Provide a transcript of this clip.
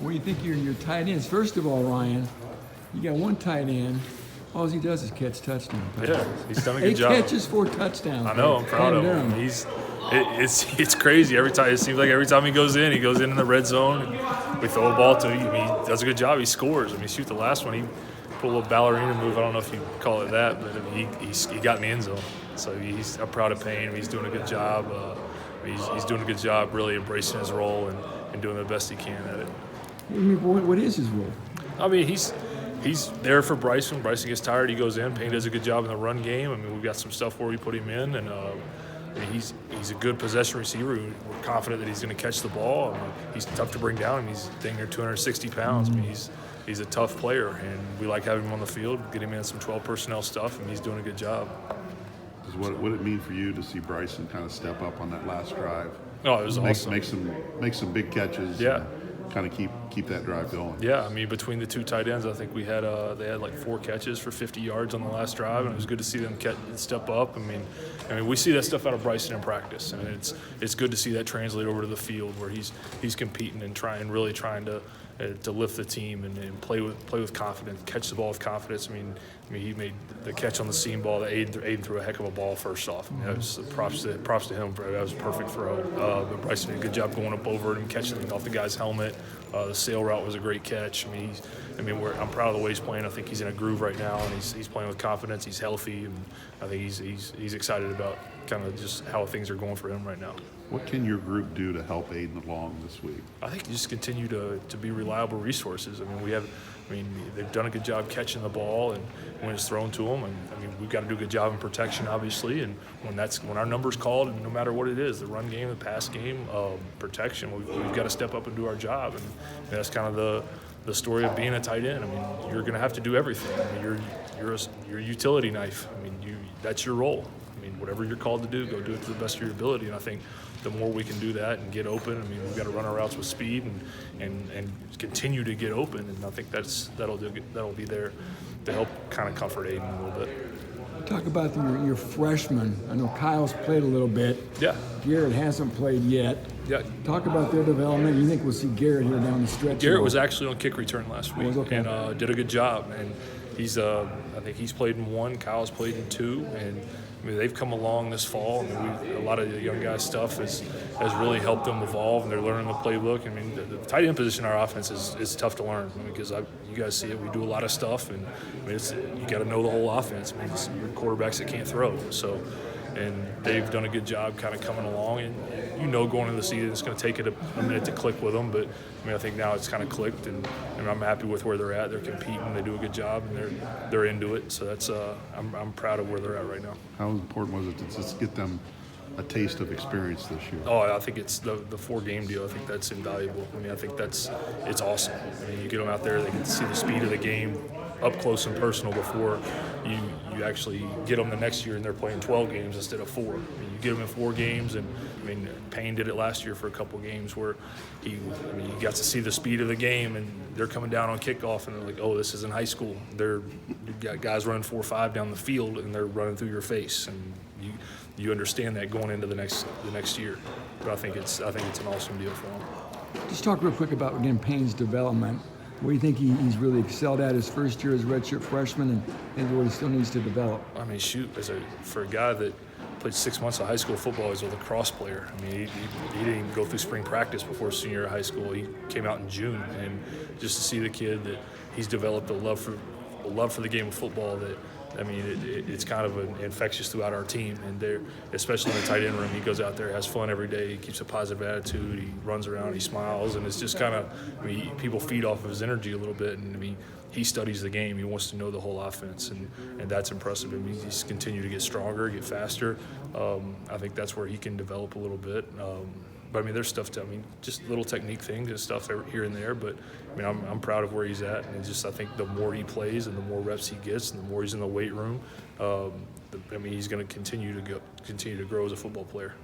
What do you think your tight ends? First of all, Ryan, you got one tight end. All he does is catch touchdowns. Yeah, he's done a good 8 job. catches, 4 touchdowns. I know, I'm proud of him. It's crazy every time. It seems like every time he goes in the red zone. And we throw a ball to him. I mean, he does a good job. He scores. I mean, shoot, the last one, he put a little ballerina move. I don't know if you call it that, but I mean, he got in the end zone. So I'm proud of paying him. He's doing a good job. He's doing a good job really embracing his role and doing the best he can at it. What is his role? I mean, he's there for Bryson. Bryson gets tired, he goes in. Payne does a good job in the run game. I mean, we've got some stuff where we put him in, and I mean, he's a good possession receiver. We're confident that he's going to catch the ball. I mean, he's tough to bring down. I mean, he's dang near 260 pounds. I mean, he's a tough player, and we like having him on the field, get him in some 12 personnel stuff, and he's doing a good job. What would it mean for you to see Bryson kind of step up on that last drive? Oh, it was awesome. Make some big catches. Yeah. Kind of keep that drive going. Yeah, I mean, between the two tight ends, I think they had like 4 catches for 50 yards on the last drive, and it was good to see them step up. I mean, we see that stuff out of Bryson in practice, and it's good to see that translate over to the field where he's competing and really trying to lift the team and play with confidence, catch the ball with confidence. I mean, he made the catch on the seam ball that Aiden threw a heck of a ball first off. I mean, that was props to him. That was a perfect throw. But Bryson did a good job going up over it and catching it off the guy's helmet. The sail route was a great catch. I'm proud of the way he's playing. I think he's in a groove right now, and he's playing with confidence. He's healthy, and I think he's excited about kind of just how things are going for him right now. What can your group do to help Aiden along this week? I think just continue to be reliable resources. They've done a good job catching the ball and when it's thrown to them. And we've got to do a good job in protection, obviously. And when our number's called, and no matter what it is, the run game, the pass game, protection, we've got to step up and do our job. And that's kind of the story of being a tight end. I mean, you're going to have to do everything. I mean, you're a utility knife. I mean, that's your role. I mean, whatever you're called to do, go do it to the best of your ability. And I think the more we can do that and get open, I mean, we've got to run our routes with speed and continue to get open. And I think that'll be there to help kind of comfort Aiden a little bit. Talk about your freshmen. I know Kyle's played a little bit. Yeah. Garrett hasn't played yet. Yeah. Talk about their development. You think we'll see Garrett here down the stretch? Garrett was actually on kick return last week and did a good job. And I think he's played in 1. Kyle's played in 2. And they've come along this fall. A lot of the young guys' stuff has really helped them evolve, and they're learning the playbook. The tight end position in our offense is tough to learn because you guys see it. We do a lot of stuff, and you got to know the whole offense. It's quarterbacks that can't throw. So, and they've done a good job kind of coming along. And going into the season, it's going to take it a minute to click with them, but I think now it's kind of clicked, and I'm happy with where they're at. They're competing, they do a good job, and they're into it. So that's I'm proud of where they're at right now. How important was it to just get them a taste of experience this year? Oh, I think it's the 4-game deal. I think that's invaluable. I think it's awesome. You get them out there, they get to see the speed of the game up close and personal before you actually get them the next year and they're playing 12 games instead of 4. You get them in 4 games, and Payne did it last year for a couple games where you got to see the speed of the game, and they're coming down on kickoff and they're like, oh, this isn't high school. You got guys running 4.5 down the field and they're running through your face, and you understand that going into the next year. But I think it's an awesome deal for them. Just talk real quick about Payne's development. What do you think he's really excelled at his first year as a redshirt freshman, and what he still needs to develop? For a guy that played 6 months of high school football, he's a lacrosse player. He didn't even go through spring practice before senior year of high school. He came out in June, and just to see the kid that he's developed a love for the game of football that. It's kind of infectious throughout our team, and especially in the tight end room, he goes out there, has fun every day, he keeps a positive attitude, he runs around, he smiles, and it's just kind of, people feed off of his energy a little bit, and he studies the game, he wants to know the whole offense, and that's impressive. He's continued to get stronger, get faster. I think that's where he can develop a little bit. But there's stuff just little technique things and stuff here and there. But I'm proud of where he's at, and I think the more he plays and the more reps he gets, and the more he's in the weight room, he's going to continue to grow as a football player.